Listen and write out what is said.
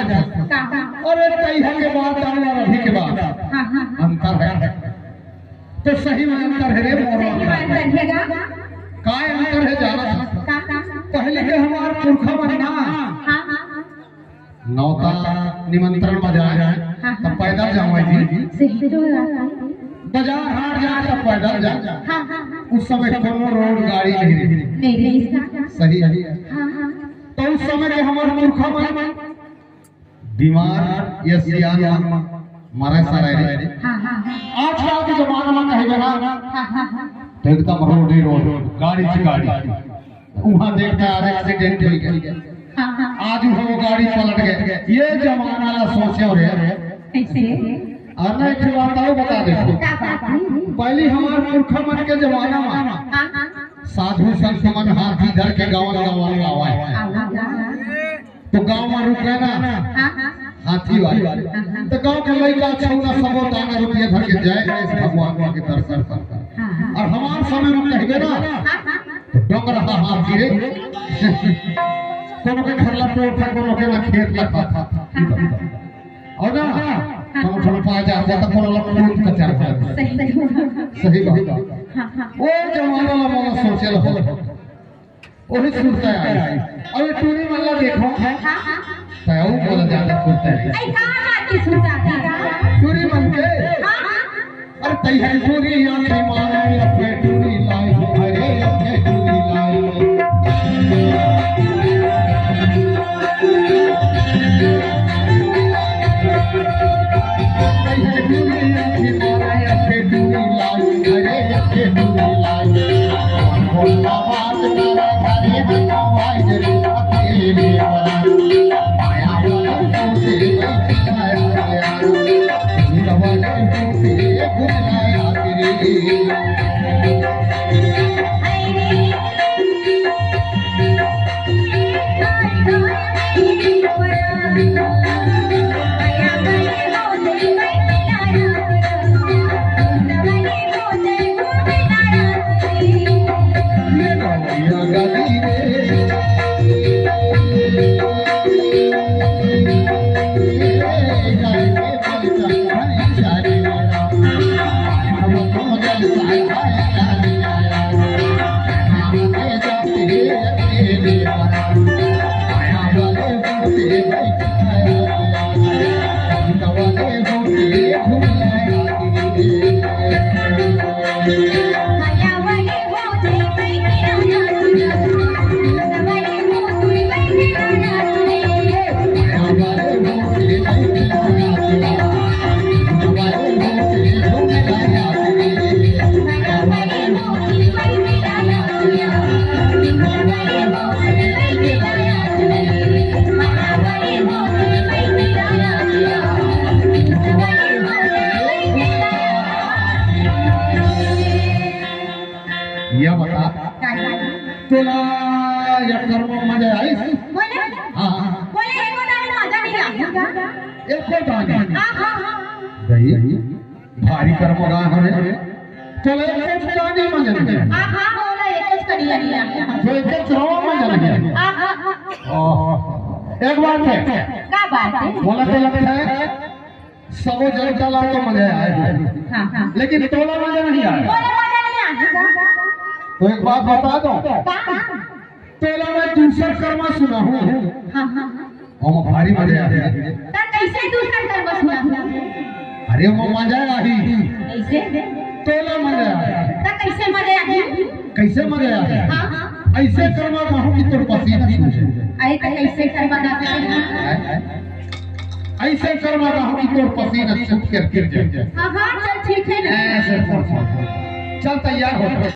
अरे कहीं के बाद और अभी के बाद अंतर है। तो सही में अंतर है रे मोरा, काय अंतर है जाना। पहले के हमार पुरखा बनना नौता निमंत्रण में जाए तब पैदल जाओ जी, बाजार हाट जाए तब पैदल जाए। उस समय कोनो रोड गाड़ी नहीं सही है। तो उस समय के हमारे पुरखा मन बीमार या सियान मरे सारे रे। आजकल के जमाना में कहे ना तो एकदम रोड गाड़ी से गाड़ी वहां देखता है एक्सीडेंट हो गया, आज वो गाड़ी पलट गए। ये जमाना ला सोचे रे एक बात और बता देखो, पहले हमारे पुरखा मन के जमाना में साधु संत मन हाथी धर के गाँव आवा तो गाँव में रुके ना हाथी वाले तो गाँव के लड़का छौना सबो दाना रुपया धर के जाए भगवान के दर्शन करता। और हमारे समय में कहे ना डोंगर हाथ गिरे कोनो के खरला पे उठा कोनो के ना खेत लगा था और ना कोनो कोनो पा जा तो कोनो लपूट का चढ़ सही बात। वो जमाना ला मन सोचे लो वही सुनता है। अरे टूरी मल्ला देखो तो वो बोला जाता सुनता है आई कहां की सुनता है टूरी मन के। अरे तई है टूरी आंखें मारे अपने टूरी लाई अरे अपने टूरी लाई या बता तुला या कर्म मजा आई बोले बोले एको दाने मजा नहीं आई एको दाने दही भारी कर्म गा हरे तुला एको दाने मजा नहीं हां बोला एको कड़ी आई तो एको चरवा मजा नहीं एक बात है क्या बात है बोला तो लगता है सबो जल चला तो मजा आए हां लेकिन तोला मजा नहीं आया बोला मजा नहीं आया। तो एक बात बता दो पहला मैं दूसरा कर्म सुना हूँ और भारी मजा आया कैसे दूसरा कर्म सुना अरे वो मजा आई कैसे पहला मजा आया कैसे मजा आया कैसे मजा आया ऐसे कर्म कहूँ कि तोर पसीना छूटे ऐसे कर्म ऐसे कर्म कहूँ कि तोर पसीना छूट कर गिर जाए। हाँ चल ठीक है चल तैयार हो।